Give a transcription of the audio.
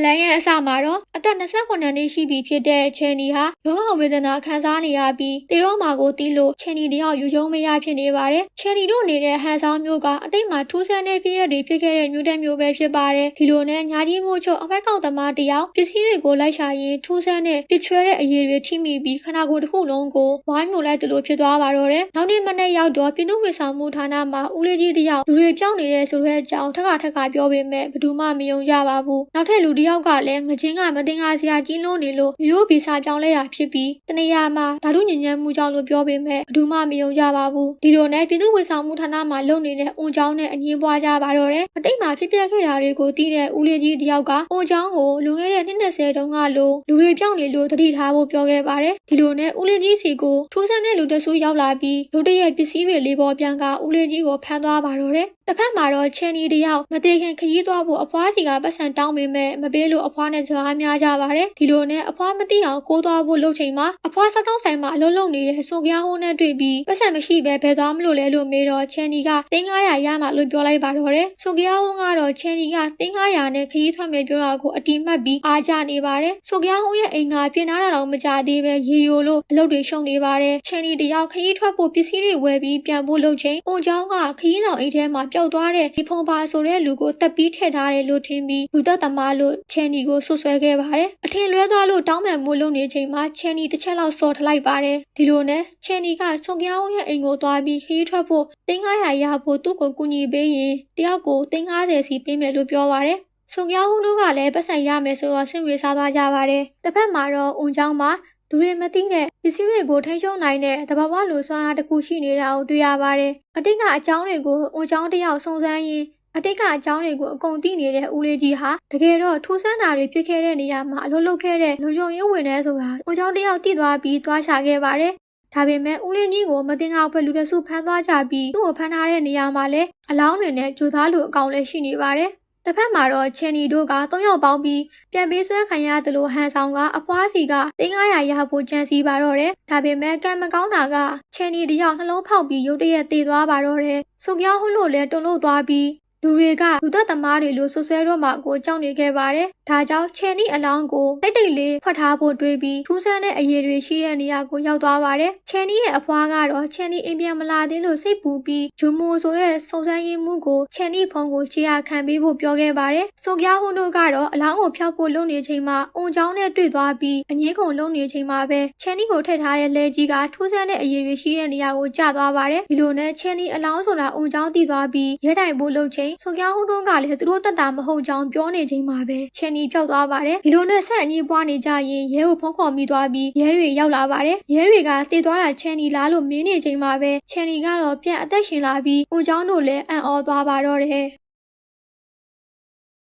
လန်ရဲ့အစမှာတော့အသက်29နှစ်ရှိပြီဖြစ်တဲ့ချယ်နီဟာရောဂါဝေဒနာခံစားနေရပြီးတေတော့မှာကိုတီးလို့ချယ်နီတယောက်ယူယုံမရဖြစ်နေပါတယ်ချယ်နီတို့နေတဲ့ဟန်ဆောင်မျိုးကအတိတ်မှာထူးဆန်းတဲ့ဖြစ်ရပ်တွေဖြစ်ခဲ့တဲ့မြို့တဲ့မျိုးပဲဖြစ်ပါတယ်ဒီလိုနဲ့ညာကြီးမိုးချုပ်အဖိုက်ကောင်သမားတယောက်ပစ္စည်းတွေကိုလိုက်ရှာရင်းထူးဆန်းတဲ့ပစ်ချွဲတဲ့အရေးတွေထိမိပြီးခန္ဓာကိုယ်တစ်ခုလုံးကိုဝိုင်းမြိုလိုက်သလိုဖြစ်သွားပါတော့တယ်နောက်နေ့မနေ့ရောက်တော့ပြည်သူ့ဝန်ဆောင်မှုဌာနမှာဦးလေးကြီးတယောက်လူတွေပြောင်းနေတဲ့ဆိုတဲ့အကြောင်းထက်ခါပြောပေမဲ့ဘယ်သူမှမယုံကြပါဘူးနောက်ထပ်လူတယောက်ကလည်းငချင်းကမတင်ကားစရာကြီးလုံးနေလို့မျိုးဗီစာပြောင်းလဲတာဖြစ်ပြီးတနေရာမှာဓာတုညဉ့်ညမ်းမှုကြောင့်လို့ပြောပေမဲ့ဘယ်သူမှမယုံကြပါဘူးဒီလိုနဲ့ပြည်သူ့ဝန်ဆောင်မှုဌာနမှာလုပ်နေတဲ့အုံချောင်းနဲ့အငင်းပွားကြပါတော့တယ်အတိတ်မှာဖြစ်ပျက်ခဲ့တာတွေကိုသိတဲ့ဦးလေးကြီးတယောက်ကအုံချောင်းကိုလူငယ်တဲ့နှစ်20တုန်းကလိုလူတွေပြောင်းနေလို့တတိထားဖို့ပြောခဲ့ပါတယ်ဒီလိုနဲ့ဦးလေးကြီးစီကိုထူးဆန်းတဲ့လူတဆူရောက်လာပြီးလူတရဲ့ပစ္စည်းတွေလေးပေါ်ပြန်ကဦးလေးကြီးကိုဖမ်းသွားပါတော့တယ်တစ်ဖက်မှာတော့ချယ်နီတယောက်မသေးခင်ခရီးသွားဖို့အဖွားစီကပတ်စံတောင်းပေမဲ့မပေးလို့အဖွားနဲ့စကားများကြပါတယ်ဒီလိုနဲ့အဖွားမသိအောင်ကိုးသွားဖို့လုပ်ချိန်မှာအဖွားစားတောင်းဆိုင်မှာအလုံးလုံးနေတဲ့ဆိုကြဟိုးနဲ့တွေ့ပြီးပတ်စံမရှိပဲဘယ်သွားမလို့လဲလို့မေးတော့ချယ်နီက3900ရမှလို့ပြောလိုက်ပါတော့တယ်ဆိုကြဟိုးကတော့ချယ်နီက3900နဲ့ခရီးထွက်မယ်ပြောတာကိုအတိမတ်ပြီးအားကြနေပါတယ်ဆိုကြဟိုးရဲ့အိမ်ကပြင်လာတာတော့မကြသေးပဲရေယိုလို့အလုပ်တွေရှုံနေပါတယ်ချယ်နီတယောက်ခရီးထွက်ဖို့ပစ္စည်းတွေဝယ်ပြီးပြန်ဖို့လုပ်ချိန်အုံချောင်းကခရီးဆောင်အိမ်ထဲမှာပျောက်သွားတဲ့ဒီဖုံပါဆိုတဲ့လူကိုတက်ပြီးထည့်ထားတယ်လို့ထင်ပြီးလူသက်သမားလို့ချယ်နီကိုဆွဆွဲခဲ့ပါတယ်အထင်လွဲသွားလို့တောင်းပန်မှုလုပ်နေချိန်မှာချယ်နီတစ်ချက်လောက်စော်ထလိုက်ပါတယ်ဒီလိုနဲ့ချယ်နီကဆွန်ကြောင်းရဲ့အိမ်ကိုသွားပြီးခရီးထွက်ဖို့3900ရဖို့သူ့ကိုကူညီပေးရင်တယောက်ကို350စီပေးမယ်လို့ပြောပါတယ်ဆွန်ကြောင်းတို့ကလည်းပတ်စံရမယ်ဆိုတော့ဆင်ဝေစားသွားကြပါတယ်တစ်ဖက်မှာတော့အုံချောင်းမှာလူတွေမသိတဲ့ပစ္စည်းတွေကိုထိန်းချုပ်နိုင်တဲ့တဘာဝလိုစွမ်းအားတစ်ခုရှိနေတာကိုတွေ့ရပါတယ်အတိတ်ကအကြောင်းတွေကိုအုံချောင်းတယောက်စုံစမ်းရင်းအတိတ်ကအကြောင်းတွေကိုအကုန်သိနေတဲ့ဦးလေးကြီးဟာတကယ်တော့ထူးဆန်းတာတွေဖြစ်ခဲ့တဲ့နေရာမှာအလုပ်လုပ်ခဲ့တဲ့လူယုံရေးဝင်နေဆိုတာအုံချောင်းတယောက်သိသွားပြီးသွားချခဲ့ပါတယ်ဒါပေမဲ့ဦးလေးကြီးကိုမတင်ကားဖွဲ့လူတစုဖမ်းသွားကြပြီးသူ့ကိုဖမ်းထားတဲ့နေရာမှာလည်းအလောင်းတွေနဲ့ကြိုသားလိုအကောင်လည်းရှိနေပါတယ်တစ်ဖက်မှာတော့ချယ်နီတို့က3ယောက်ပေါင်းပြီးပြန်ပေးဆွဲခံရသလိုဟန်ဆောင်ကအဖွားစီက3900ရဖို့ကြံစီပါတော့တယ်ဒါပေမဲ့ကံမကောင်းတာကချယ်နီတယောက်နှလုံးဖောက်ပြီးရုတ်တရက်သေသွားပါတော့တယ်ဆိုကြောင်းဟိုလို့လဲတုံလို့သွားပြီးလူတွေကလူသက်သမားတွေလိုဆွဆွဲတော့မှကိုကြောက်နေခဲ့ပါတယ်ဒါကြောင့်ချယ်နီအလောင်းကိုတိတ်လေးဖွက်ထားဖို့တွေးပြီးထူးဆန်းတဲ့အရေးတွေရှိတဲ့နေရာကိုရောက်သွားပါတယ်ချယ်နီရဲ့အဖွားကတော့ချယ်နီအိမ်ပြန်မလာသေးလို့စိတ်ပူပြီးဂျူမိုဆိုတဲ့စုံစမ်းရေးမှုကိုချယ်နီဖုန်းကိုခြေရခံပေးဖို့ပြောခဲ့ပါတယ်ဆိုကြဟွန်းတို့ကတော့အလောင်းကိုဖျောက်ဖို့လုပ်နေချိန်မှာအုံချောင်းနဲ့တွေ့သွားပြီးအငင်းခုန်လုပ်နေချိန်မှာပဲချယ်နီကိုထည့်ထားတဲ့လဲကြီးကထူးဆန်းတဲ့အရေးတွေရှိတဲ့နေရာကိုကျသွားပါတယ်ဒီလိုနဲ့ချယ်နီအလောင်းဆိုတာအုံချောင်းတည်သွားပြီးရဲတိုင်ဖို့လုပ်ချိန်ဆိုကြဟွန်းတို့ကလည်းသူတို့တက်တာမဟုတ်ကြောင်းပြောနေချိန်မှာပဲချယ်နီပျောက်သွားပါတယ်ဒီလိုနဲ့ဆက်အငြင်းပွားနေကြရင်ရဲကိုဖုန်းခေါ်မိသွားပြီးရဲတွေရောက်လာပါတယ်ရဲတွေကတေသွားတာချယ်နီလားလို့မင်းနေချိန်မှာပဲချယ်နီကတော့ပြန်အသက်ရှင်လာပြီးအုံချောင်းတို့လည်းအံ့ဩသွားပါတော့တယ်